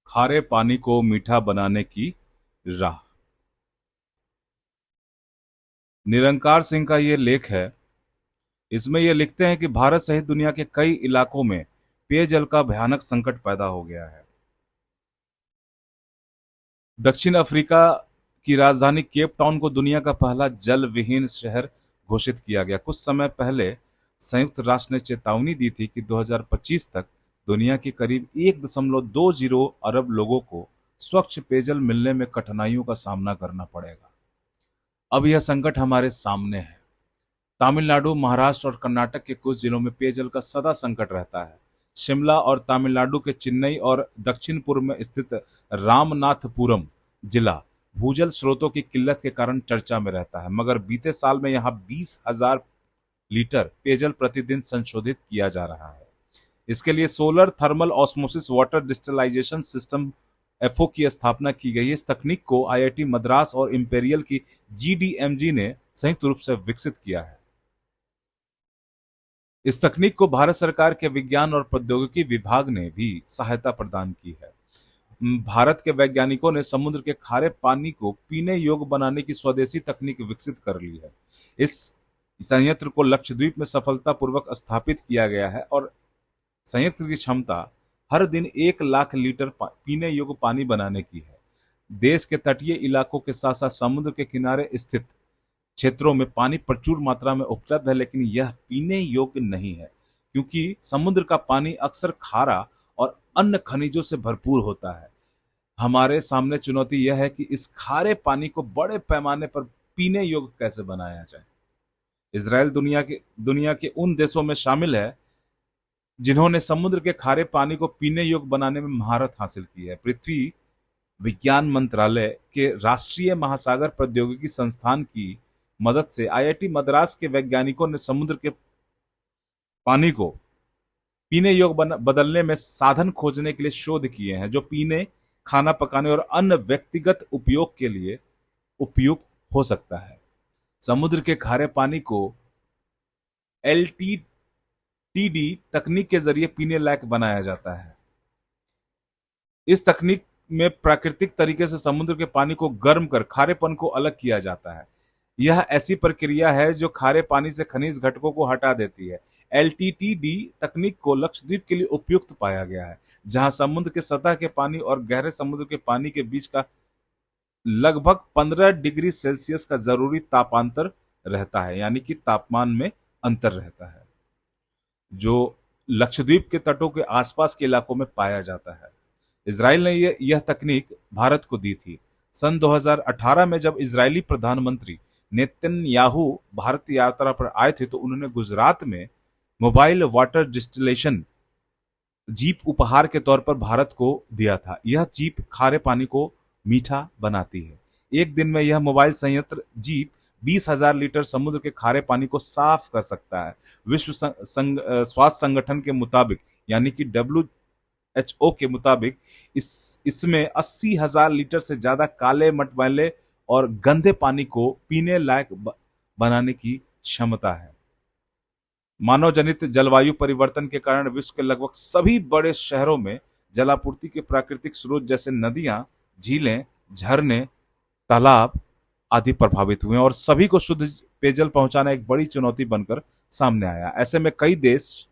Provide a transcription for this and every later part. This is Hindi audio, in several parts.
खारे पानी को मीठा बनाने की राह। निरंकार सिंह का ये लेख है। इसमें ये लिखते हैं कि भारत सहित दुनिया के कई इलाकों में पेयजल का भयानक संकट पैदा हो गया है। दक्षिण अफ्रीका की राजधानी केप टाउन को दुनिया का पहला जल विहीन शहर घोषित किया गया। कुछ समय पहले संयुक्त राष्ट्र ने चेतावनी दी थी कि 2025 तक दुनिया के करीब 1.20 अरब लोगों को स्वच्छ पेयजल मिलने में कठिनाइयों का सामना करना पड़ेगा। अब यह संकट हमारे सामने है। तमिलनाडु, महाराष्ट्र और कर्नाटक के कुछ जिलों में पेयजल का सदा संकट रहता है। शिमला और तमिलनाडु के चेन्नई और दक्षिण पूर्व में स्थित रामनाथपुरम जिला भूजल स्रोतों की किल्लत के कारण चर्चा में रहता है, मगर बीते साल में यहाँ 20,000 लीटर पेयजल प्रतिदिन संशोधित किया जा रहा है। इसके लिए solar thermal osmosis water distillisation system FO की स्थापना की गई है। इस तकनीक को आईआईटी मद्रास और इंपेरियल की जीडीएमजी ने संयुक्त रूप से विकसित किया है। इस तकनीक को भारत सरकार के विज्ञान और प्रौद्योगिकी विभाग ने भी सहायता प्रदान की है। भारत के वैज्ञानिकों ने समुद्र के खारे पानी को पीने योग्य बनाने की स्वदेशी तकनीक विकसित कर ली है। इस संयंत्र को लक्षद्वीप में सफलतापूर्वक स्थापित किया गया है और संयंत्र की क्षमता हर दिन 1 लाख लीटर पीने योग्य पानी बनाने की है। देश के तटीय इलाकों के साथ साथ समुद्र के किनारे स्थित क्षेत्रों में पानी प्रचुर मात्रा में उपलब्ध है, लेकिन यह पीने योग्य नहीं है क्योंकि समुद्र का पानी अक्सर खारा और अन्य खनिजों से भरपूर होता है। हमारे सामने चुनौती यह है कि इस खारे पानी को बड़े पैमाने पर पीने योग्य कैसे बनाया जाए। इसराइल दुनिया के उन देशों में शामिल है जिन्होंने समुद्र के खारे पानी को पीने योग्य बनाने में महारत हासिल की है। पृथ्वी विज्ञान मंत्रालय के राष्ट्रीय महासागर प्रौद्योगिकी संस्थान की मदद से आईआईटी मद्रास के वैज्ञानिकों ने समुद्र के पानी को पीने योग्य बदलने में साधन खोजने के लिए शोध किए हैं जो पीने, खाना पकाने और अन्य व्यक्तिगत उपयोग के लिए उपयुक्त हो सकता है। समुद्र के खारे पानी को एलटीटीडी तकनीक के जरिए पीने लायक बनाया जाता है। इस तकनीक में प्राकृतिक तरीके से समुद्र के पानी को गर्म कर खारेपन को अलग किया जाता है। यह ऐसी प्रक्रिया है जो खारे पानी से खनिज घटकों को हटा देती है। एलटीटीडी तकनीक को लक्षद्वीप के लिए उपयुक्त पाया गया है, जहां समुद्र के सतह के पानी और गहरे समुद्र के पानी के बीच का लगभग 15 डिग्री सेल्सियस का जरूरी तापांतर रहता है, यानी कि तापमान में अंतर रहता है, जो लक्षद्वीप के तटों के आसपास के इलाकों में पाया जाता है। इजराइल ने यह तकनीक भारत को दी थी। सन 2018 में जब इजरायली प्रधानमंत्री नेतन्याहू भारत यात्रा पर आए थे तो उन्होंने गुजरात में मोबाइल वाटर डिस्टिलेशन जीप उपहार के तौर पर भारत को दिया था। यह जीप खारे पानी को मीठा बनाती है। एक दिन में यह मोबाइल संयंत्र जीप 20,000 लीटर समुद्र के खारे पानी को साफ कर सकता है। विश्व स्वास्थ्य संगठन के मुताबिक, यानी कि WHO के मुताबिक, इसमें 80,000 लीटर से ज्यादा काले, मटमैले और गंदे पानी को पीने लायक बनाने की क्षमता है। मानव जनित जलवायु परिवर्तन के कारण विश्व के लगभग सभी बड़े शहरों में जलापूर्ति के प्राकृतिक स्रोत जैसे नदियां, झीलें, झरने, तालाब आदि प्रभावित हुए और सभी को शुद्ध पेयजल पहुंचाना एक बड़ी चुनौती बनकर सामने आया। ऐसे में कई देश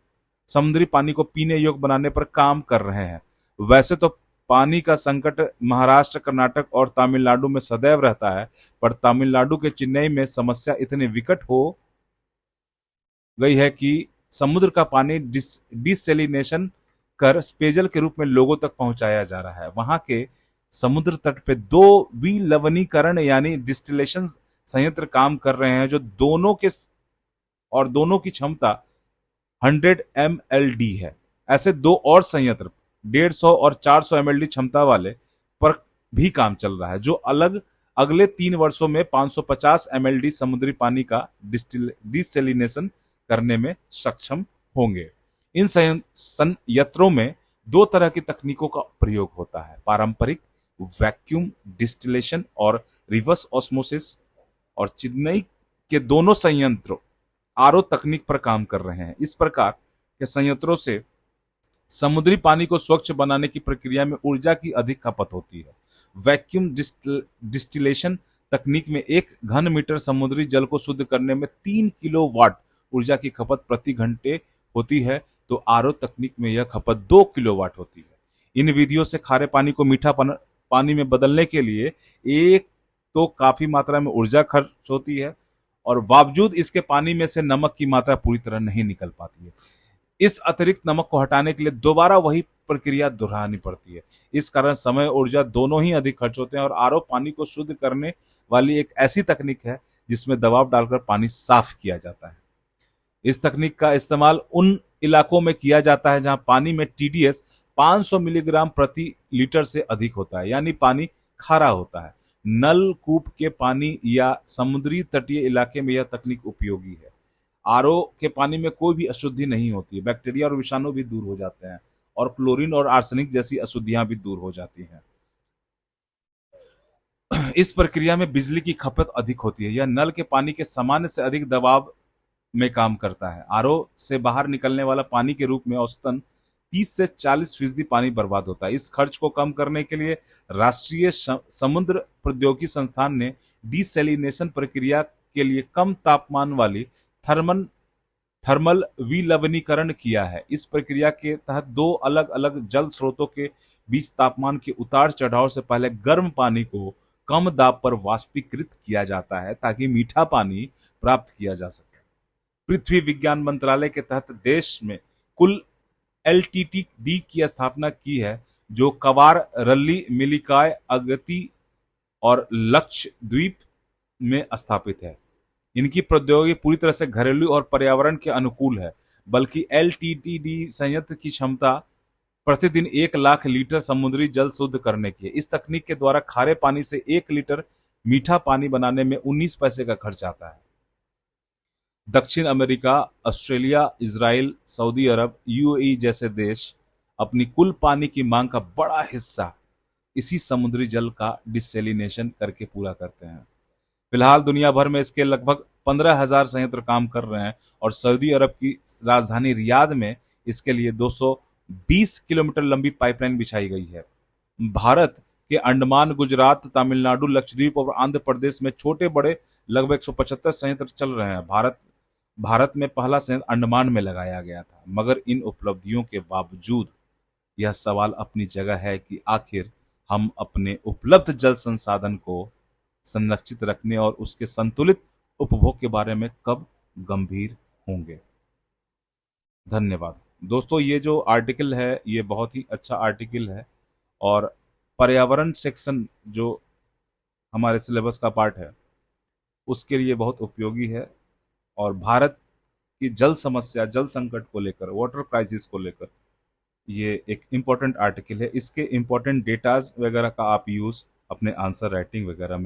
समुद्री पानी को पीने योग्य बनाने पर काम कर रहे हैं। वैसे तो पानी का संकट महाराष्ट्र, कर्नाटक और तमिलनाडु में सदैव रहता है, पर तमिलनाडु के चेन्नई में समस्या इतनी विकट हो गई है कि समुद्र का पानी डिसैलिनेशन कर पेयजल के रूप में लोगों तक पहुंचाया जा रहा है। वहां के समुद्र तट पे 2 विलवणीकरण यानी डिस्टिलेशन संयंत्र काम कर रहे हैं, जो दोनों की क्षमता 100 MLD है। ऐसे 2 और संयंत्र 150 और 400 MLD क्षमता वाले पर भी काम चल रहा है, जो अगले 3 वर्षों में 550 MLD समुद्री पानी का डिसैलिनेशन करने में सक्षम होंगे। इन संयंत्रों में 2 तरह की तकनीकों का प्रयोग होता है, पारंपरिक वैक्यूम डिस्टिलेशन और रिवर्स ऑस्मोसिस, और चेन्नई के दोनों संयंत्र आरओ तकनीक पर काम कर रहे हैं। इस प्रकार के संयंत्रों से समुद्री पानी को स्वच्छ बनाने की प्रक्रिया में ऊर्जा की अधिक खपत होती है। वैक्यूम डिस्टिलेशन तकनीक में एक घन मीटर समुद्री जल को शुद्ध करने में 3 किलोवाट ऊर्जा की खपत प्रति घंटे होती है, तो आरओ तकनीक में यह खपत 2 किलोवाट होती है। इन विधियों से खारे पानी को मीठा पानी में बदलने के लिए एक तो काफी मात्रा में ऊर्जा खर्च होती है, और बावजूद इसके पानी में से नमक की मात्रा पूरी तरह नहीं निकल पाती है। इस अतिरिक्त नमक को हटाने के लिए दोबारा वही प्रक्रिया दोहरानी पड़ती है। इस कारण समय और ऊर्जा दोनों ही अधिक खर्च होते हैं, और आरओ पानी को शुद्ध करने वाली एक ऐसी तकनीक है जिसमें दबाव डालकर पानी साफ किया जाता है। इस तकनीक का इस्तेमाल उन इलाकों में किया जाता है जहां पानी में टीडीएस 500 मिलीग्राम प्रति लीटर से अधिक होता है, यानी पानी खारा होता है। नलकूप के पानी या समुद्री तटीय इलाके में यह तकनीक उपयोगी है। आरओ के पानी में कोई भी अशुद्धि नहीं होती है, बैक्टीरिया और विषाणु भी दूर हो जाते हैं, और क्लोरीन और आर्सेनिक जैसी अशुद्धियां भी दूर हो जाती हैं। इस प्रक्रिया में बिजली की खपत अधिक होती है। यह नल के पानी के सामान्य से अधिक दबाव में काम करता है। आरओ से बाहर निकलने वाला पानी के रूप में औसतन 30 से 40% पानी बर्बाद होता है। इस खर्च को कम करने के लिए राष्ट्रीय समुद्र प्रौद्योगिकी संस्थान ने डिसैलिनेशन प्रक्रिया के लिए कम तापमान वाली थर्मल थर्मल विलवणीकरण किया है। इस प्रक्रिया के तहत दो अलग अलग जल स्रोतों के बीच तापमान के उतार चढ़ाव से पहले गर्म पानी को कम दाब पर वाष्पीकृत किया जाता है ताकि मीठा पानी प्राप्त किया जा सके। पृथ्वी विज्ञान मंत्रालय के तहत देश में कुल एलटीटी-डी की स्थापना की है, जो कवार, रल्ली, मिलिकाय, अगती और लक्षद्वीप में स्थापित है। इनकी प्रौद्योगिकी पूरी तरह से घरेलू और पर्यावरण के अनुकूल है, बल्कि एलटीटी-डी संयंत्र की क्षमता प्रतिदिन 1 लाख लीटर समुद्री जल शुद्ध करने की है। इस तकनीक के द्वारा खारे पानी से 1 लीटर मीठा पानी बनाने में 19 पैसे का खर्च आता है। दक्षिण अमेरिका, ऑस्ट्रेलिया, इजराइल, सऊदी अरब, यूएई जैसे देश अपनी कुल पानी की मांग का बड़ा हिस्सा इसी समुद्री जल का डिसैलिनेशन करके पूरा करते हैं। फिलहाल दुनिया भर में इसके लगभग 15,000 संयंत्र काम कर रहे हैं, और सऊदी अरब की राजधानी रियाद में इसके लिए 220 किलोमीटर लंबी पाइपलाइन बिछाई गई है। भारत के अंडमान, गुजरात, तमिलनाडु, लक्षद्वीप और आंध्र प्रदेश में छोटे बड़े लगभग 175 संयंत्र चल रहे हैं। भारत में पहला संयंत्र अंडमान में लगाया गया था। मगर इन उपलब्धियों के बावजूद यह सवाल अपनी जगह है कि आखिर हम अपने उपलब्ध जल संसाधन को संरक्षित रखने और उसके संतुलित उपभोग के बारे में कब गंभीर होंगे। धन्यवाद दोस्तों। ये जो आर्टिकल है ये बहुत ही अच्छा आर्टिकल है, और पर्यावरण सेक्शन जो हमारे सिलेबस का पार्ट है उसके लिए बहुत उपयोगी है। और भारत की जल समस्या, जल संकट को लेकर, वाटर क्राइसिस को लेकर ये एक इम्पोर्टेंट आर्टिकल है। इसके इम्पोर्टेंट डेटाज वगैरह का आप यूज़ अपने आंसर राइटिंग वगैरह में